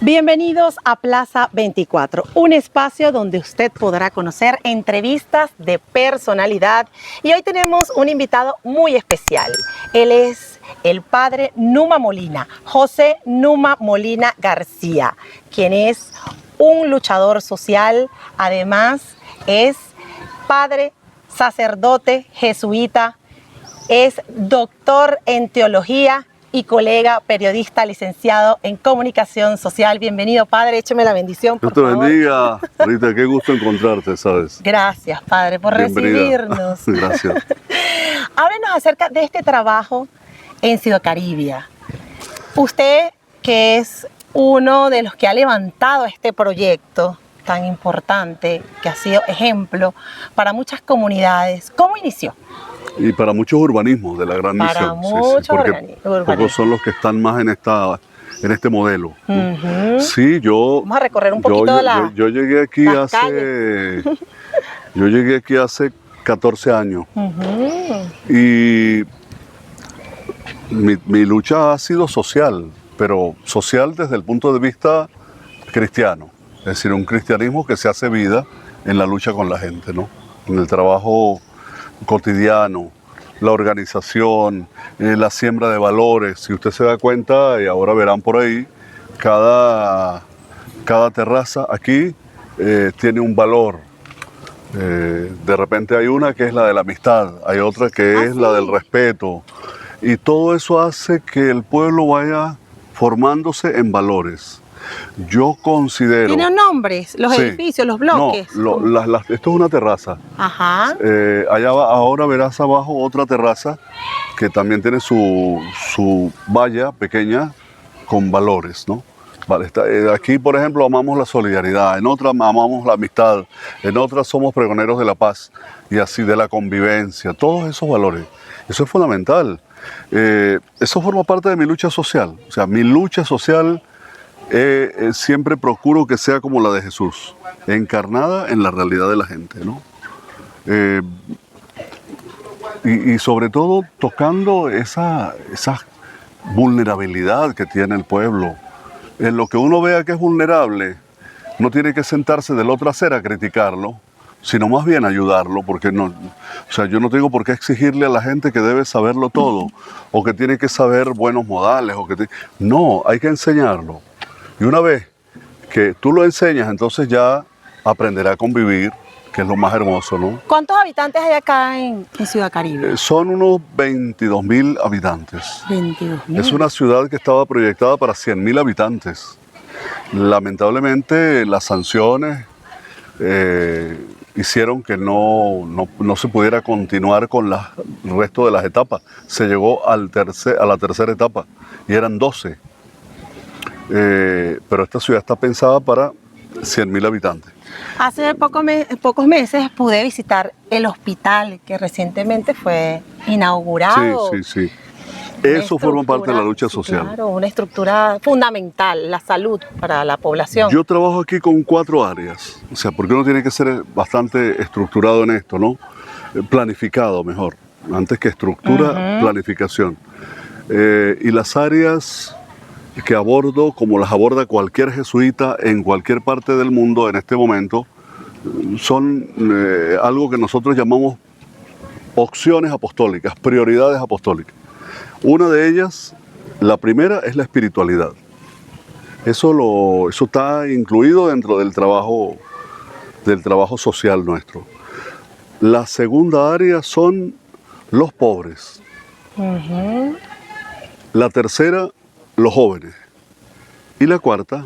Bienvenidos a Plaza 24, un espacio donde usted podrá conocer entrevistas de personalidad. Y hoy tenemos un invitado muy especial. Él es el padre Numa Molina, José Numa Molina García, quien es un luchador social, además es padre, sacerdote, jesuita, es doctor en teología y colega periodista licenciado en comunicación social. Bienvenido, padre, écheme la bendición, por favor. Dios te bendiga, Rita, qué gusto encontrarte, ¿sabes? Gracias, padre, por Bienvenida. recibirnos. Gracias. Háblenos acerca de este trabajo en Ciudad Caribia. Usted, que es uno de los que ha levantado este proyecto tan importante, que ha sido ejemplo para muchas comunidades, ¿cómo inició? Y para muchos urbanismos de la gran misión. Para muchos porque urbanismos. pocos son los que están más en este modelo. Ujú. Sí, yo... Vamos a recorrer un poquito de la... Yo llegué aquí las yo llegué aquí hace 14 años. Ujú. Y mi lucha ha sido social, pero social desde el punto de vista cristiano. Es decir, un cristianismo que se hace vida en la lucha con la gente, ¿no? En el trabajo cotidiano, la organización, la siembra de valores. Si usted se da cuenta, y ahora verán por ahí, cada terraza aquí tiene un valor. De repente hay una que es la de la amistad, hay otra que es la del respeto. Y todo eso hace que el pueblo vaya formándose en valores. Yo considero... ¿Tienen nombres? ¿Los edificios, los bloques? No, esto es una terraza. Ajá. Ahora verás abajo otra terraza que también tiene su valla pequeña con valores, ¿no? Vale, aquí, por ejemplo, amamos la solidaridad, en otra amamos la amistad, en otras somos pregoneros de la paz y así de la convivencia, todos esos valores. Eso es fundamental. Eso forma parte de mi lucha social. O sea, mi lucha social siempre procuro que sea como la de Jesús, encarnada en la realidad de la gente, ¿no? Y sobre todo tocando esa vulnerabilidad que tiene el pueblo. En lo que uno vea que es vulnerable, no tiene que sentarse de la otra acera a criticarlo, sino más bien ayudarlo, porque no, o sea, yo no tengo por qué exigirle a la gente que debe saberlo todo, o que tiene que saber buenos modales, no, hay que enseñarlo. Y una vez que tú lo enseñas, entonces ya aprenderá a convivir, que es lo más hermoso, ¿no? ¿Cuántos habitantes hay acá en Ciudad Caribe? Son unos 22.000 habitantes. 22.000. Es una ciudad que estaba proyectada para 100.000 habitantes. Lamentablemente las sanciones hicieron que no se pudiera continuar con el resto de las etapas. Se llegó a la tercera etapa y eran 12. Pero esta ciudad está pensada para 100.000 habitantes. Hace pocos meses pude visitar el hospital que recientemente fue inaugurado. Sí. Eso forma parte de la lucha social. Claro, una estructura fundamental, la salud para la población. Yo trabajo aquí con 4 áreas, o sea, porque uno tiene que ser bastante estructurado en esto, ¿no? Planificado mejor, antes que estructura, planificación. Y las áreas que abordo, como las aborda cualquier jesuita en cualquier parte del mundo en este momento, son algo que nosotros llamamos opciones apostólicas, prioridades apostólicas. Una de ellas, la primera, es la espiritualidad. Eso está incluido dentro del trabajo social nuestro. La segunda área son los pobres. La tercera, los jóvenes. Y la cuarta,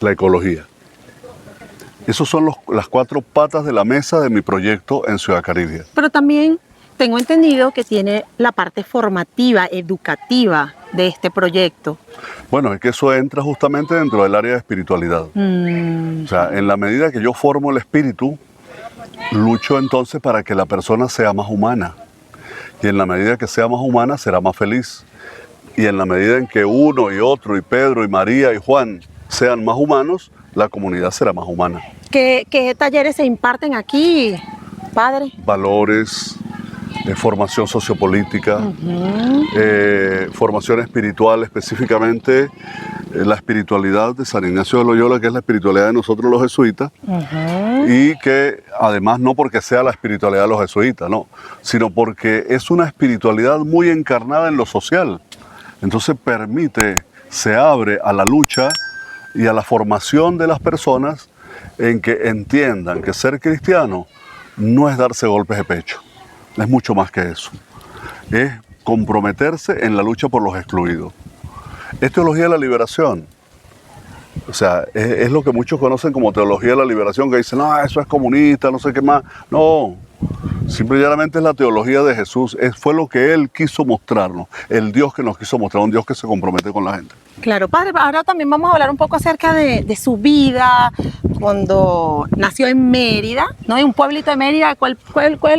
la ecología. Esas son las 4 patas de la mesa de mi proyecto en Ciudad Caribia. Pero también tengo entendido que tiene la parte formativa, educativa de este proyecto. Bueno, es que eso entra justamente dentro del área de espiritualidad. O sea, en la medida que yo formo el espíritu, lucho entonces para que la persona sea más humana. Y en la medida que sea más humana, será más feliz. Y en la medida en que uno y otro, y Pedro y María y Juan sean más humanos, la comunidad será más humana. ¿Qué talleres se imparten aquí, padre? Valores, formación sociopolítica, formación espiritual, específicamente la espiritualidad de San Ignacio de Loyola, que es la espiritualidad de nosotros los jesuitas, y que además no porque sea la espiritualidad de los jesuitas, no, sino porque es una espiritualidad muy encarnada en lo social. Entonces se abre a la lucha y a la formación de las personas en que entiendan que ser cristiano no es darse golpes de pecho, es mucho más que eso, es comprometerse en la lucha por los excluidos. Es teología de la liberación, o sea, es lo que muchos conocen como teología de la liberación, que dicen, no, eso es comunista, no sé qué más. No, simplemente es la teología de Jesús, fue lo que Él quiso mostrarnos, el Dios que nos quiso mostrar, un Dios que se compromete con la gente. Claro, padre, ahora también vamos a hablar un poco acerca de su vida cuando nació en Mérida, ¿no? En un pueblito de Mérida. ¿Cuál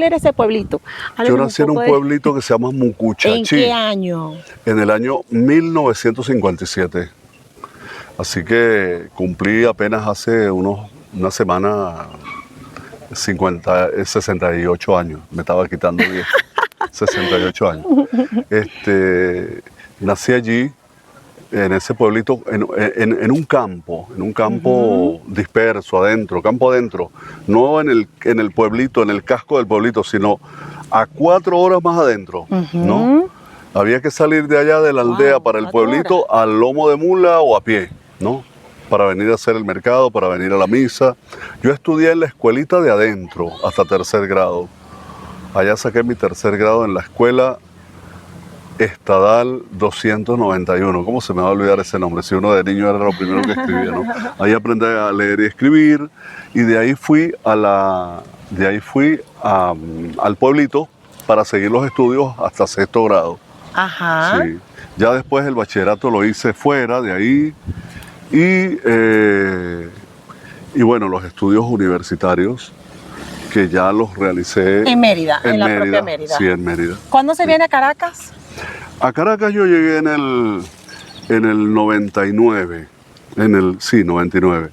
era ese pueblito? Yo nací en un pueblito que se llama Mucuchachí. ¿En qué año? En el año 1957. Así que cumplí apenas hace una semana 68 años. Me estaba quitando 10. 68 años. Nací allí, en ese pueblito, en un campo disperso, campo adentro, no en el pueblito, en el casco del pueblito, sino a 4 horas más adentro, ¿no? Había que salir de allá de la aldea para el pueblito al lomo de mula o a pie, ¿no? Para venir a hacer el mercado, para venir a la misa. Yo estudié en la escuelita de adentro hasta 3er grado. Allá saqué mi 3er grado en la escuela Estadal 291. ¿Cómo se me va a olvidar ese nombre? Si uno de niño era lo primero que escribía, ¿no? Ahí aprendí a leer y escribir, y de ahí fui al pueblito para seguir los estudios hasta 6º grado. Ajá. Sí. Ya después el bachillerato lo hice fuera de ahí, y bueno, los estudios universitarios que ya los realicé en Mérida, en la propia Mérida. Sí, en Mérida. ¿Cuándo se viene a Caracas? A Caracas yo llegué en el 99, 99,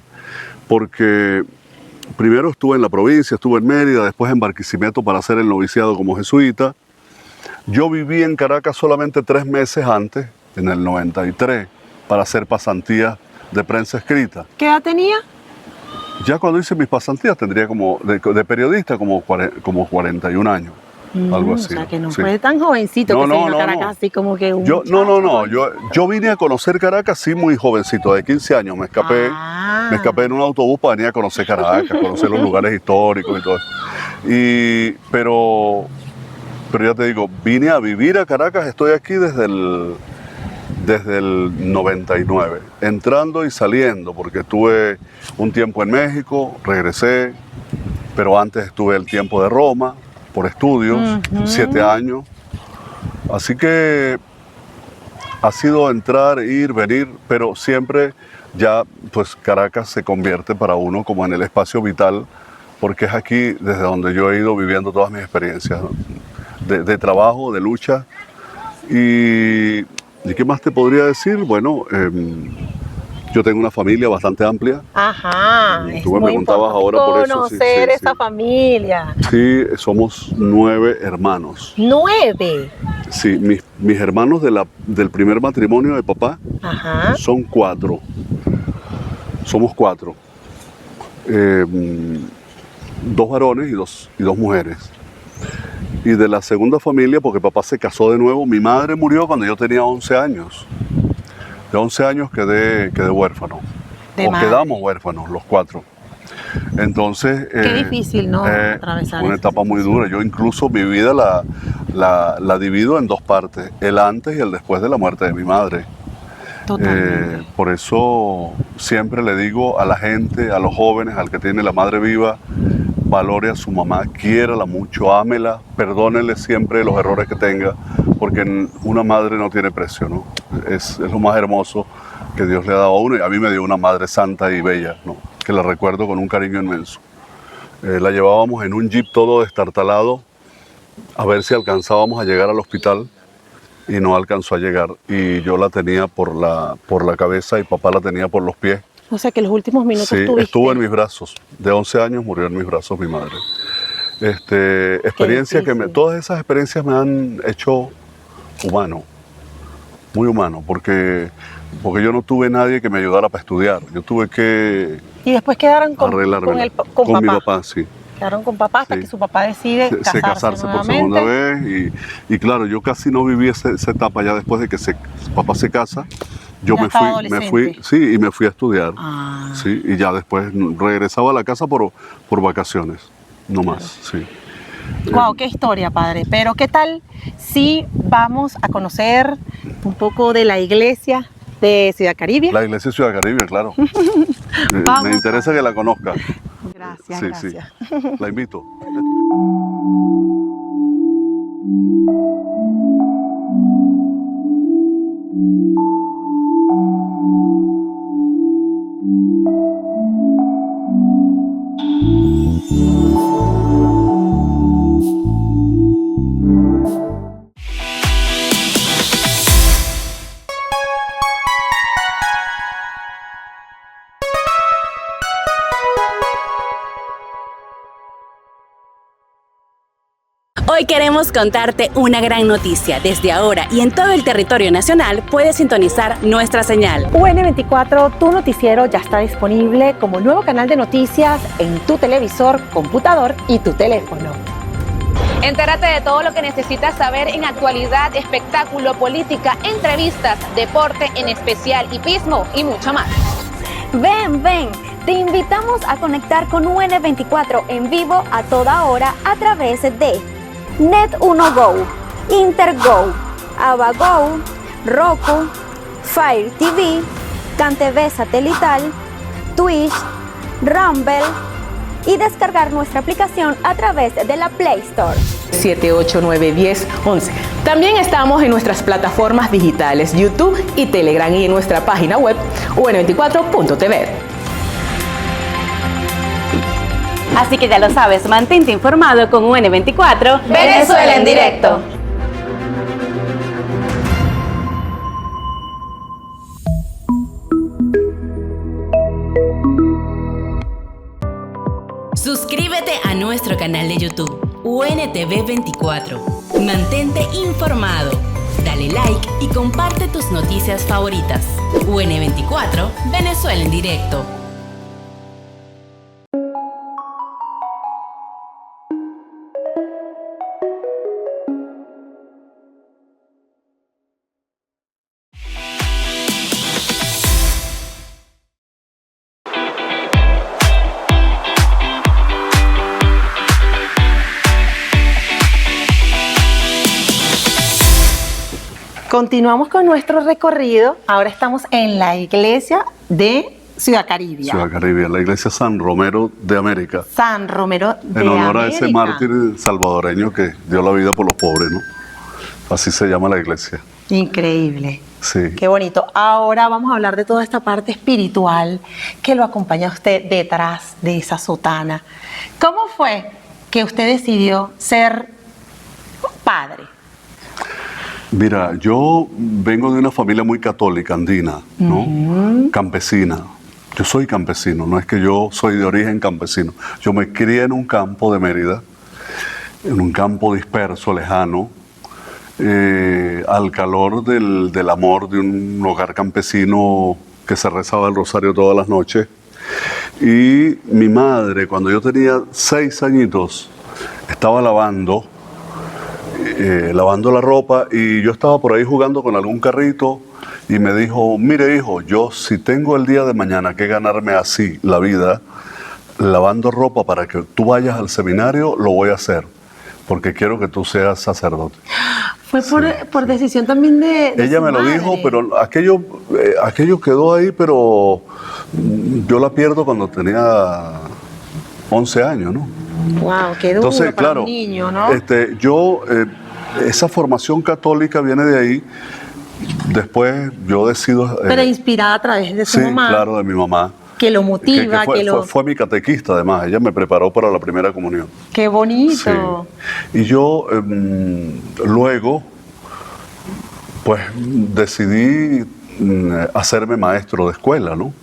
porque primero estuve en la provincia, estuve en Mérida, después en Barquisimeto para hacer el noviciado como jesuita. Yo viví en Caracas solamente 3 meses antes, en el 93, para hacer pasantías de prensa escrita. ¿Qué edad tenía? Ya cuando hice mis pasantías tendría de periodista como 41 años. Algo así. O sea, que no fue tan jovencito que se vino a Caracas, así como que un Yo vine a conocer Caracas, sí, muy jovencito, de 15 años. Me escapé en un autobús para venir a conocer Caracas, conocer los lugares históricos y todo eso. Pero ya te digo, vine a vivir a Caracas, estoy aquí desde el 99, entrando y saliendo, porque estuve un tiempo en México, regresé, pero antes estuve el tiempo de Roma, por estudios, 7 años. Así que ha sido entrar, ir, venir, pero siempre ya pues Caracas se convierte para uno como en el espacio vital, porque es aquí desde donde yo he ido viviendo todas mis experiencias, ¿no? de trabajo, de lucha. ¿Y qué más te podría decir? Bueno, yo tengo una familia bastante amplia. Ajá. Tú me preguntabas ahora por eso. Conocer esa familia. Sí, somos 9 hermanos. ¿9? Sí, mis hermanos del primer matrimonio de papá son 4. Somos 4. 2 varones y dos mujeres. Y de la segunda familia, porque papá se casó de nuevo, mi madre murió cuando yo tenía 11 años. De 11 años quedé huérfano. Quedamos huérfanos los 4. Entonces... Qué difícil, ¿no? Atravesar una etapa muy dura. Yo incluso mi vida la divido en 2 partes. El antes y el después de la muerte de mi madre. Totalmente. Por eso siempre le digo a la gente, a los jóvenes, al que tiene la madre viva, valore a su mamá, quiérala mucho, ámela, perdónele siempre los errores que tenga, porque una madre no tiene precio, ¿no? Es lo más hermoso que Dios le ha dado a uno, y a mí me dio una madre santa y bella, ¿no? Que la recuerdo con un cariño inmenso. La llevábamos en un jeep todo destartalado a ver si alcanzábamos a llegar al hospital, y no alcanzó a llegar, y yo la tenía por la cabeza y papá la tenía por los pies. O sea que los últimos minutos sí, tuviste. Estuvo en mis brazos. De 11 años murió en mis brazos mi madre. Experiencias todas esas experiencias me han hecho humano, muy humano, porque yo no tuve nadie que me ayudara para estudiar. Yo tuve que y después quedaron con mi papá, sí. Quedaron con papá hasta que su papá decide casarse por segunda vez y claro, yo casi no viví esa etapa ya después de que su papá se casa. Yo me fui a estudiar, sí, y ya después regresaba a la casa por vacaciones, no más, sí. Wow, qué historia, padre. Pero ¿qué tal si vamos a conocer un poco de la iglesia de Ciudad Caribe? La iglesia de Ciudad Caribe, claro. Me interesa que la conozca. Gracias, sí, gracias. Sí. La invito. Hoy queremos contarte una gran noticia. Desde ahora y en todo el territorio nacional puedes sintonizar nuestra señal. UN24, tu noticiero, ya está disponible como nuevo canal de noticias en tu televisor, computador y tu teléfono. Entérate de todo lo que necesitas saber en actualidad, espectáculo, política, entrevistas, deporte, en especial hipismo y mucho más. Ven, te invitamos a conectar con UN24 en vivo a toda hora a través de Net1 Go, InterGo, AvaGo, Roku, Fire TV, CanTV satelital, Twitch, Rumble y descargar nuestra aplicación a través de la Play Store. 7, 8, 9, 10, 11. También estamos en nuestras plataformas digitales YouTube y Telegram y en nuestra página web un24.tv. Así que ya lo sabes, mantente informado con UN24 Venezuela en directo. Suscríbete a nuestro canal de YouTube, UNTV24. Mantente informado. Dale like y comparte tus noticias favoritas. UN24, Venezuela en directo. Continuamos con nuestro recorrido. Ahora estamos en la iglesia de Ciudad Caribe. Ciudad Caribe, la iglesia San Romero de América. San Romero de América. En honor a ese mártir salvadoreño que dio la vida por los pobres, ¿no? Así se llama la iglesia. Increíble. Sí. Qué bonito. Ahora vamos a hablar de toda esta parte espiritual que lo acompaña a usted detrás de esa sotana. ¿Cómo fue que usted decidió ser padre? Mira, yo vengo de una familia muy católica, andina, ¿no? Campesina. Yo soy campesino, no es que yo soy de origen campesino. Yo me crié en un campo de Mérida, en un campo disperso, lejano, al calor del amor de un hogar campesino que se rezaba el rosario todas las noches. Y mi madre, cuando yo tenía 6 añitos, estaba lavando la ropa y yo estaba por ahí jugando con algún carrito y me dijo, mire hijo, yo si tengo el día de mañana que ganarme así la vida, lavando ropa para que tú vayas al seminario, lo voy a hacer, porque quiero que tú seas sacerdote. Fue por decisión también de ella me lo dijo, pero aquello quedó ahí, pero yo la pierdo cuando tenía 11 años, ¿no? Wow, qué duro. Entonces, para claro, un niño, ¿no? Esa formación católica viene de ahí. Después yo decido... Pero inspirada a través de su mamá. Sí, claro, de mi mamá. Que lo motiva, fue mi catequista, además. Ella me preparó para la primera comunión. ¡Qué bonito! Sí. Y yo luego, pues, decidí hacerme maestro de escuela, ¿no?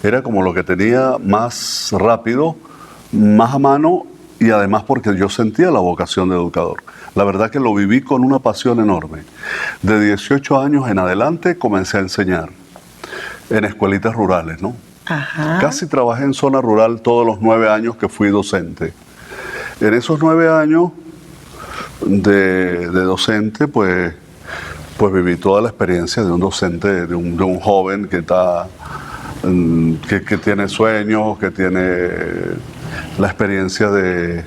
Era como lo que tenía más rápido, más a mano y además porque yo sentía la vocación de educador. La verdad que lo viví con una pasión enorme. De 18 años en adelante comencé a enseñar en escuelitas rurales, ¿no? Ajá. Casi trabajé en zona rural todos los 9 años que fui docente. En esos 9 años de docente, pues viví toda la experiencia de un docente, de un joven que está, que tiene sueños, que tiene la experiencia de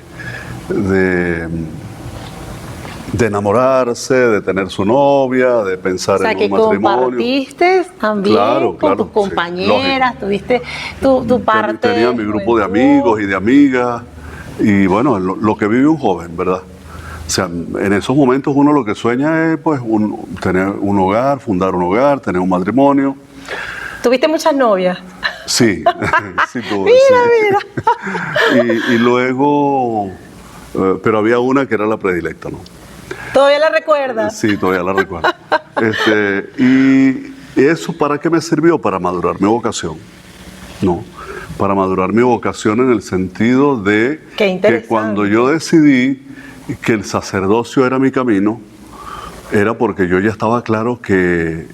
enamorarse, de tener su novia, de pensar en un matrimonio. O sea, que compartiste también con tus compañeras, sí, tuviste tu parte. Tenía mi grupo de amigos y de amigas, y bueno, lo que vive un joven, ¿verdad? O sea, en esos momentos uno lo que sueña es pues tener un hogar, fundar un hogar, tener un matrimonio. ¿Tuviste muchas novias? Sí, sí tuve. Mira. Y luego, pero había una que era la predilecta, ¿no? ¿Todavía la recuerdas? Sí, todavía la recuerdo. Y eso, ¿para qué me sirvió? Para madurar mi vocación, ¿no? Para madurar mi vocación en el sentido de que cuando yo decidí que el sacerdocio era mi camino, era porque yo ya estaba claro que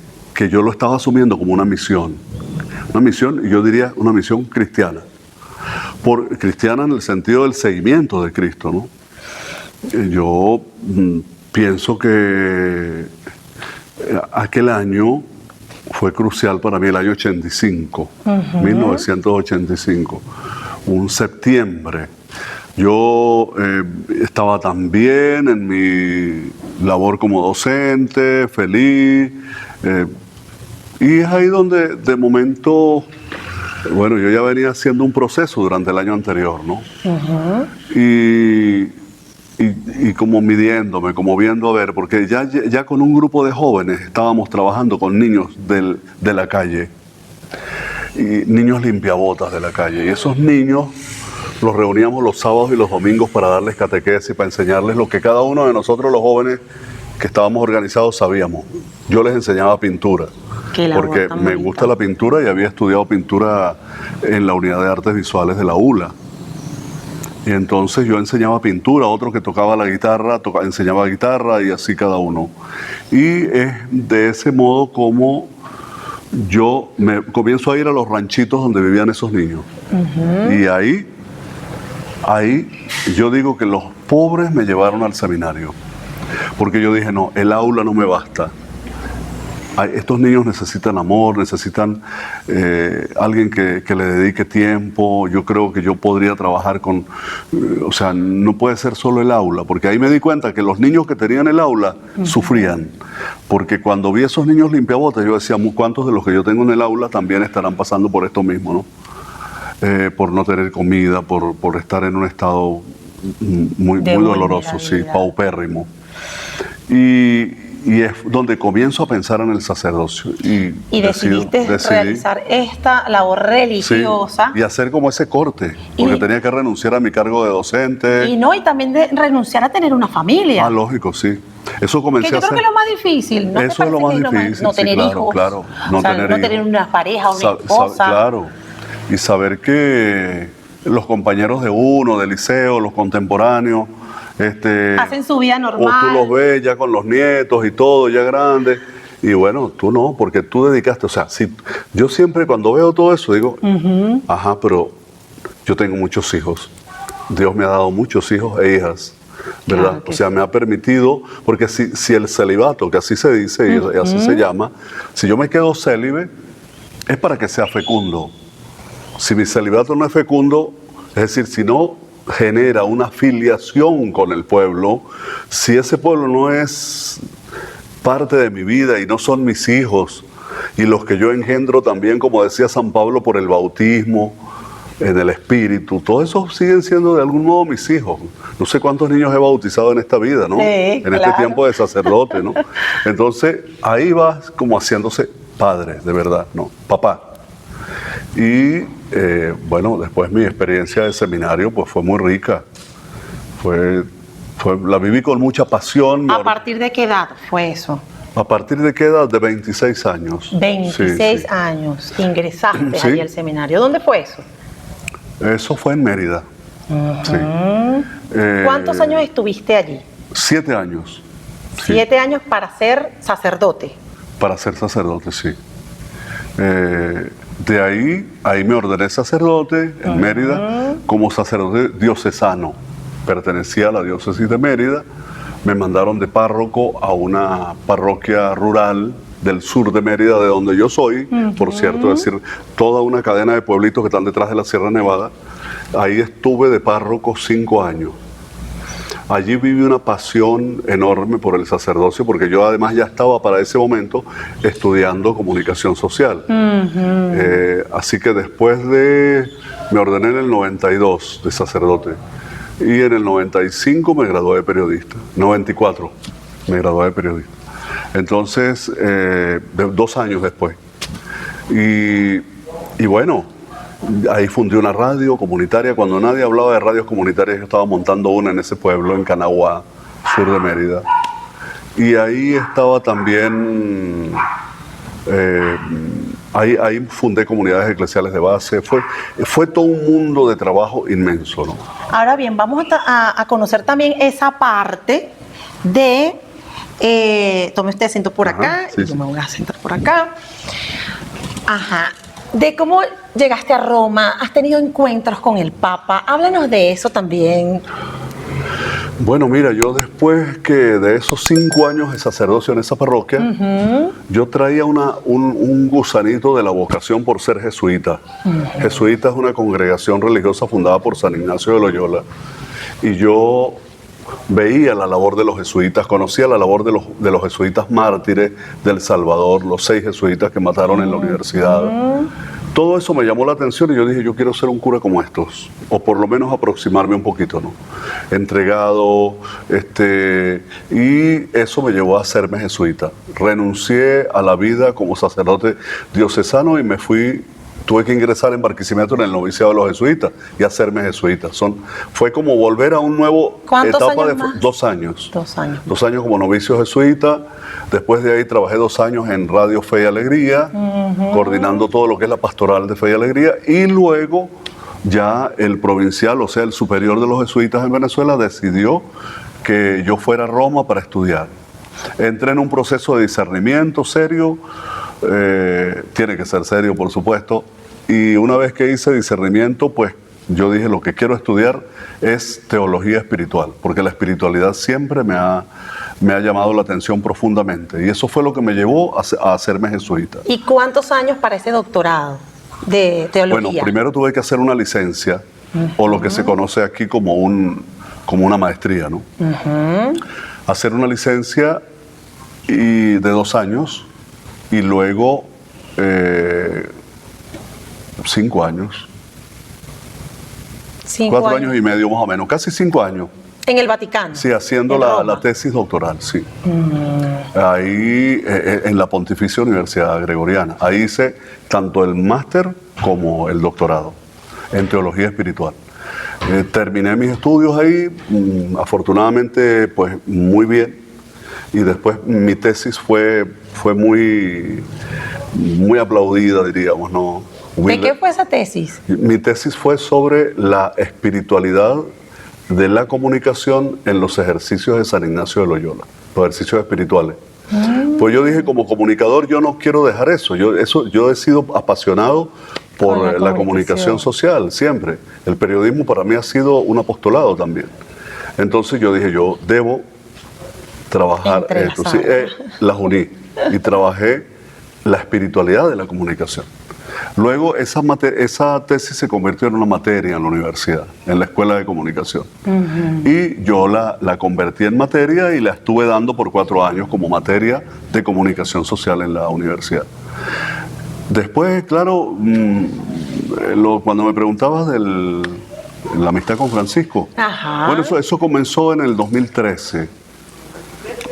yo lo estaba asumiendo como una misión, y yo diría una misión cristiana, cristiana en el sentido del seguimiento de Cristo, ¿no? Yo pienso que aquel año fue crucial para mí, el año 85, 1985, un septiembre. Yo estaba también en mi labor como docente, feliz, y es ahí donde de momento, bueno, yo ya venía haciendo un proceso durante el año anterior, ¿no? Y como midiéndome, como viendo a ver, porque ya con un grupo de jóvenes estábamos trabajando con niños de la calle, y niños limpiabotas de la calle, y esos niños los reuníamos los sábados y los domingos para darles catequesis, para enseñarles lo que cada uno de nosotros los jóvenes que estábamos organizados sabíamos. Yo les enseñaba pintura, porque me gusta la pintura y había estudiado pintura en la Unidad de Artes Visuales de la ULA. Y entonces yo enseñaba pintura, otro que tocaba la guitarra, enseñaba guitarra y así cada uno. Y es de ese modo como yo me comienzo a ir a los ranchitos donde vivían esos niños. Y ahí yo digo que los pobres me llevaron al seminario, porque yo dije, no, el aula no me basta. Estos niños necesitan amor, necesitan alguien que le dedique tiempo. Yo creo que yo podría trabajar con, o sea, no puede ser solo el aula, porque ahí me di cuenta que los niños que tenían el aula sufrían, porque cuando vi a esos niños limpiabotas, yo decía, ¿cuántos de los que yo tengo en el aula también estarán pasando por esto mismo, no? Por no tener comida, por estar en un estado muy doloroso, sí, paupérrimo. Y es donde comienzo a pensar en el sacerdocio. Y decidiste realizar esta labor religiosa. Sí, y hacer como ese corte, porque tenía que renunciar a mi cargo de docente. Y también de renunciar a tener una familia. Ah, lógico, sí. Eso comencé que yo a hacer. Creo que es lo más difícil, ¿no? Eso es lo más difícil, no tener hijos. Claro, no tener una pareja, una esposa. Claro. Y saber que los compañeros de uno, del liceo, los contemporáneos, hacen su vida normal. O tú los ves ya con los nietos y todo, ya grandes. Y bueno, tú no, porque tú dedicaste, o sea, yo siempre cuando veo todo eso digo, ajá, pero yo tengo muchos hijos. Dios me ha dado muchos hijos e hijas, ¿verdad? Claro, o sea, me ha permitido, porque si el celibato, que así se dice y así se llama, si yo me quedo célibe, es para que sea fecundo. Si mi celibato no es fecundo, es decir, si no genera una filiación con el pueblo, si ese pueblo no es parte de mi vida y no son mis hijos, y los que yo engendro también, como decía San Pablo, por el bautismo, en el Espíritu, todos esos siguen siendo de algún modo mis hijos. No sé cuántos niños he bautizado en esta vida, ¿no? Sí, en este tiempo de sacerdote, ¿no? Entonces, ahí vas como haciéndose padre, de verdad, ¿no? Papá. Y bueno, después mi experiencia de seminario pues fue muy rica. La viví con mucha pasión. ¿A partir de qué edad fue eso? ¿A partir de qué edad? De 26 años. 26 años ingresaste ahí al seminario. ¿Dónde fue eso? Eso fue en Mérida. Sí. ¿Cuántos años estuviste allí? 7 años. Sí. 7 años para ser sacerdote. Para ser sacerdote, sí. De ahí me ordené sacerdote en Mérida como sacerdote diocesano. Pertenecía a la diócesis de Mérida. Me mandaron de párroco a una parroquia rural del sur de Mérida, de donde yo soy, por cierto, es decir, toda una cadena de pueblitos que están detrás de la Sierra Nevada. Ahí estuve de párroco 5 años. Allí viví una pasión enorme por el sacerdocio, porque yo además ya estaba para ese momento estudiando comunicación social. Así que me ordené en el 92 de sacerdote y en el 95 me gradué de periodista, 94 me gradué de periodista. Entonces, 2 años después. Y bueno, ahí fundé una radio comunitaria. Cuando nadie hablaba de radios comunitarias, yo estaba montando una en ese pueblo, en Canaguá, sur de Mérida. Y ahí estaba también, ahí fundé comunidades eclesiales de base. Fue todo un mundo de trabajo inmenso, ¿no? Ahora bien, vamos a conocer también esa parte de... tome usted asiento por acá, sí, y yo me voy a sentar por acá. Ajá. De cómo llegaste a Roma, has tenido encuentros con el Papa. Háblanos de eso también. Bueno, mira, yo después que de esos 5 años de sacerdocio en esa parroquia, yo traía un gusanito de la vocación por ser jesuita. Jesuita es una congregación religiosa fundada por San Ignacio de Loyola. Y yo veía la labor de los jesuitas, conocía la labor de los jesuitas mártires del Salvador, los 6 jesuitas que mataron en la universidad. Todo eso me llamó la atención y yo dije, yo quiero ser un cura como estos, o por lo menos aproximarme un poquito, ¿no? Entregado, y eso me llevó a hacerme jesuita. Renuncié a la vida como sacerdote diocesano y tuve que ingresar en Barquisimeto en el noviciado de los jesuitas y hacerme jesuita. Fue como volver a un nuevo etapa de 2 años. 2 años. 2 años como novicio jesuita. Después de ahí trabajé 2 años en Radio Fe y Alegría, coordinando todo lo que es la pastoral de Fe y Alegría. Y luego ya el provincial, o sea, el superior de los jesuitas en Venezuela, decidió que yo fuera a Roma para estudiar. Entré en un proceso de discernimiento serio. Tiene que ser serio, por supuesto, y una vez que hice discernimiento, pues yo dije, lo que quiero estudiar es teología espiritual, porque la espiritualidad siempre me ha llamado la atención profundamente, y eso fue lo que me llevó a hacerme jesuita. ¿Y cuántos años para ese doctorado de teología? Bueno, primero tuve que hacer una licencia, o lo que se conoce aquí como una maestría, ¿no? Hacer una licencia de 2 años, y luego 5 años. 4 años y medio más o menos, casi 5 años. ¿En el Vaticano? Sí, haciendo la tesis doctoral, sí. Ahí, en la Pontificia Universidad Gregoriana. Ahí hice tanto el máster como el doctorado en teología espiritual. Terminé mis estudios ahí, afortunadamente, pues muy bien. Y después mi tesis fue muy aplaudida, diríamos, ¿no? ¿De qué fue esa tesis? Mi tesis fue sobre la espiritualidad de la comunicación en los ejercicios de San Ignacio de Loyola, los ejercicios espirituales. Pues yo dije, como comunicador, yo no quiero dejar eso. Yo he sido apasionado por la comunicación social, siempre. El periodismo para mí ha sido un apostolado también. Entonces yo dije, yo debo trabajar esto. Sí, las uní y trabajé la espiritualidad de la comunicación. Luego esa tesis se convirtió en una materia en la universidad, en la Escuela de Comunicación. Y yo la convertí en materia y la estuve dando por 4 años como materia de comunicación social en la universidad. Después, claro, cuando me preguntabas de la amistad con Francisco, bueno, eso comenzó en el 2013.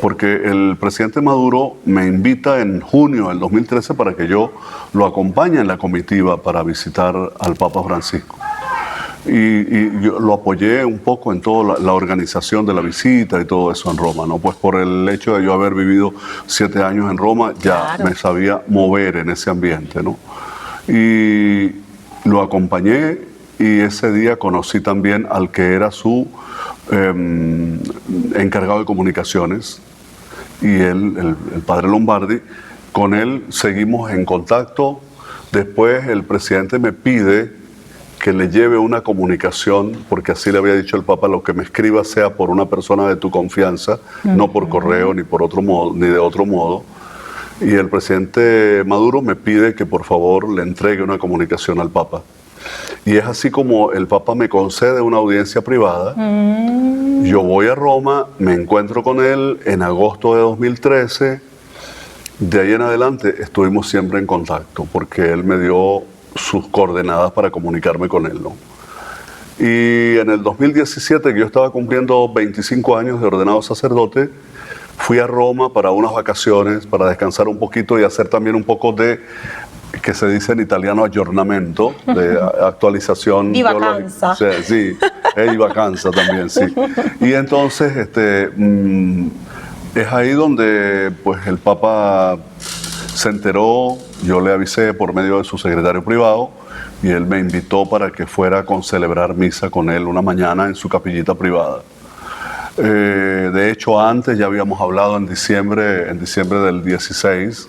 Porque el presidente Maduro me invita en junio del 2013 para que yo lo acompañe en la comitiva para visitar al Papa Francisco. Y yo lo apoyé un poco en toda la organización de la visita y todo eso en Roma, ¿no? Pues por el hecho de yo haber vivido 7 años en Roma, ya me sabía mover en ese ambiente, ¿no? Y lo acompañé y ese día conocí también al que era su encargado de comunicaciones, y él, el padre Lombardi. Con él seguimos en contacto. Después el presidente me pide que le lleve una comunicación, porque así le había dicho el Papa: lo que me escriba sea por una persona de tu confianza, no por correo ni por otro modo, ni de otro modo. Y el presidente Maduro me pide que por favor le entregue una comunicación al Papa. Y es así como el Papa me concede una audiencia privada. Yo voy a Roma, me encuentro con él en agosto de 2013. De ahí en adelante estuvimos siempre en contacto, porque él me dio sus coordenadas para comunicarme con él, ¿no? Y en el 2017, que yo estaba cumpliendo 25 años de ordenado sacerdote, fui a Roma para unas vacaciones, para descansar un poquito y hacer también un poco de, que se dice en italiano, aggiornamento, de actualización. Y vacanza. Sí, y vacanza también, sí. Y entonces, es ahí donde pues el Papa se enteró. Yo le avisé por medio de su secretario privado y él me invitó para que fuera a celebrar misa con él una mañana en su capillita privada. De hecho, antes ya habíamos hablado en diciembre del 16,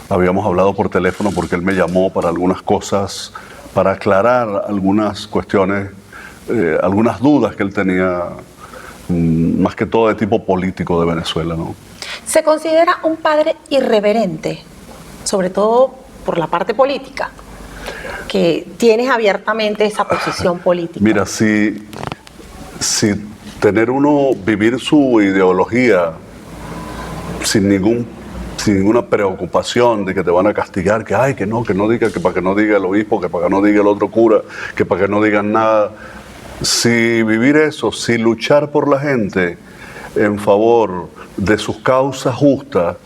habíamos hablado por teléfono porque él me llamó para algunas cosas, para aclarar algunas cuestiones, algunas dudas que él tenía, más que todo de tipo político de Venezuela, ¿no? ¿Se considera un padre irreverente, sobre todo por la parte política, que tienes abiertamente esa posición política? Mira, si vivir su ideología sin ninguna preocupación de que te van a castigar, que no diga, que para que no diga el obispo, que para que no diga el otro cura, que para que no digan nada. Si vivir eso, si luchar por la gente en favor de sus causas justas,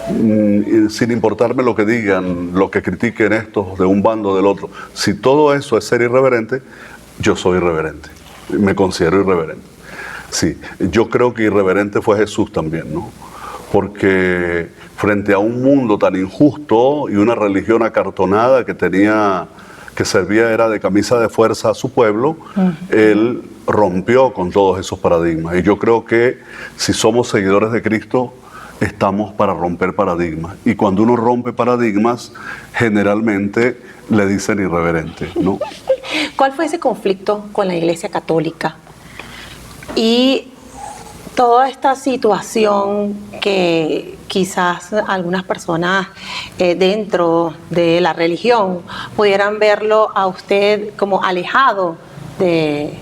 sin importarme lo que digan, lo que critiquen estos de un bando o del otro, si todo eso es ser irreverente, yo soy irreverente, me considero irreverente. Sí, yo creo que irreverente fue Jesús también, ¿no? Porque frente a un mundo tan injusto y una religión acartonada que servía era de camisa de fuerza a su pueblo, él rompió con todos esos paradigmas. Y yo creo que si somos seguidores de Cristo, estamos para romper paradigmas. Y cuando uno rompe paradigmas, generalmente le dicen irreverente, ¿no? ¿Cuál fue ese conflicto con la Iglesia Católica? Y toda esta situación que quizás algunas personas dentro de la religión pudieran verlo a usted como alejado de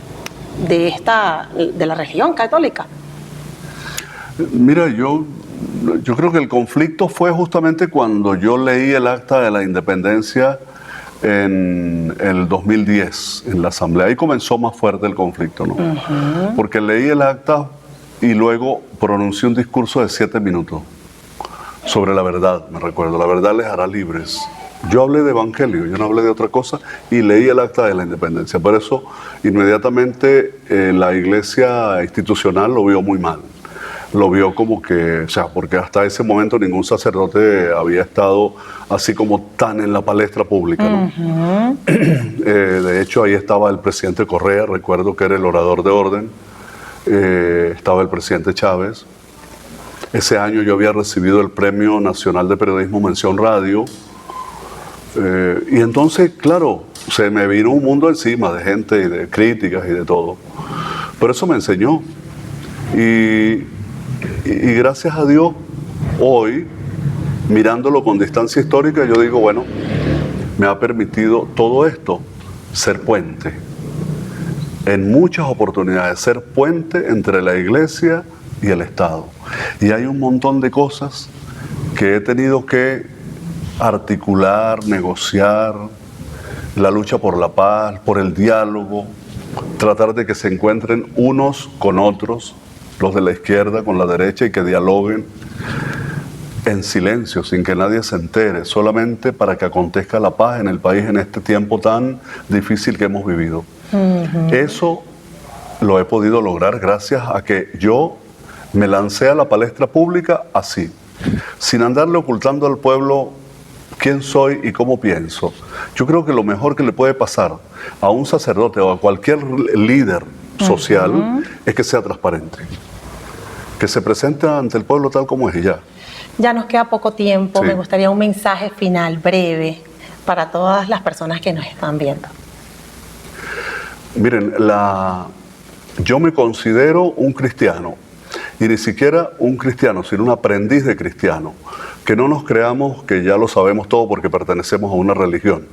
la religión católica. Mira, yo creo que el conflicto fue justamente cuando yo leí el Acta de la Independencia en el 2010, en la Asamblea. Ahí comenzó más fuerte el conflicto, ¿no? Porque leí el acta y luego pronuncié un discurso de 7 minutos sobre la verdad, me recuerdo. La verdad les hará libres. Yo hablé de evangelio, yo no hablé de otra cosa, y leí el Acta de la Independencia. Por eso, inmediatamente la iglesia institucional lo vio muy mal. Lo vio como que, porque hasta ese momento ningún sacerdote había estado así como tan en la palestra pública, ¿no? De hecho, ahí estaba el presidente Correa, recuerdo que era el orador de orden, estaba el presidente Chávez. Ese año yo había recibido el Premio Nacional de Periodismo Mención Radio, y entonces, claro, se me vino un mundo encima de gente y de críticas y de todo. Pero eso me enseñó. Y gracias a Dios, hoy, mirándolo con distancia histórica, yo digo, bueno, me ha permitido todo esto ser puente. En muchas oportunidades, ser puente entre la iglesia y el Estado. Y hay un montón de cosas que he tenido que articular, negociar, la lucha por la paz, por el diálogo, tratar de que se encuentren unos con otros, los de la izquierda con la derecha, y que dialoguen en silencio, sin que nadie se entere, solamente para que acontezca la paz en el país en este tiempo tan difícil que hemos vivido. Eso lo he podido lograr gracias a que yo me lancé a la palestra pública así, sin andarle ocultando al pueblo quién soy y cómo pienso. Yo creo que lo mejor que le puede pasar a un sacerdote o a cualquier líder social es que sea transparente, que se presente ante el pueblo tal como es y ya. Ya nos queda poco tiempo, Sí. me gustaría un mensaje final breve para todas las personas que nos están viendo. Miren, yo me considero un cristiano, y ni siquiera un cristiano, sino un aprendiz de cristiano. Que no nos creamos que ya lo sabemos todo porque pertenecemos a una religión,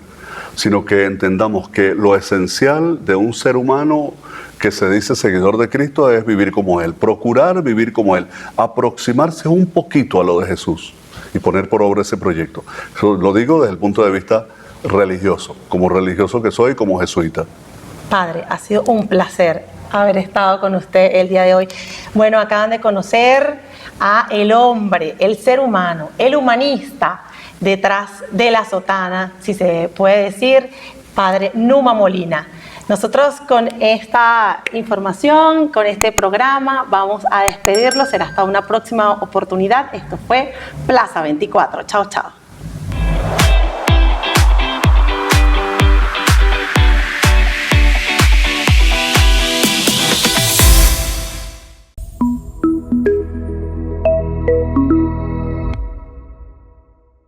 sino que entendamos que lo esencial de un ser humano que se dice seguidor de Cristo es vivir como Él, procurar vivir como Él, aproximarse un poquito a lo de Jesús y poner por obra ese proyecto. Eso lo digo desde el punto de vista religioso, como religioso que soy, como jesuita. Padre, ha sido un placer haber estado con usted el día de hoy. Bueno, acaban de conocer a el hombre, el ser humano, el humanista detrás de la sotana, si se puede decir, Padre Numa Molina. Nosotros con esta información, con este programa, vamos a despedirlo. Será hasta una próxima oportunidad. Esto fue Plaza 24. Chao, chao.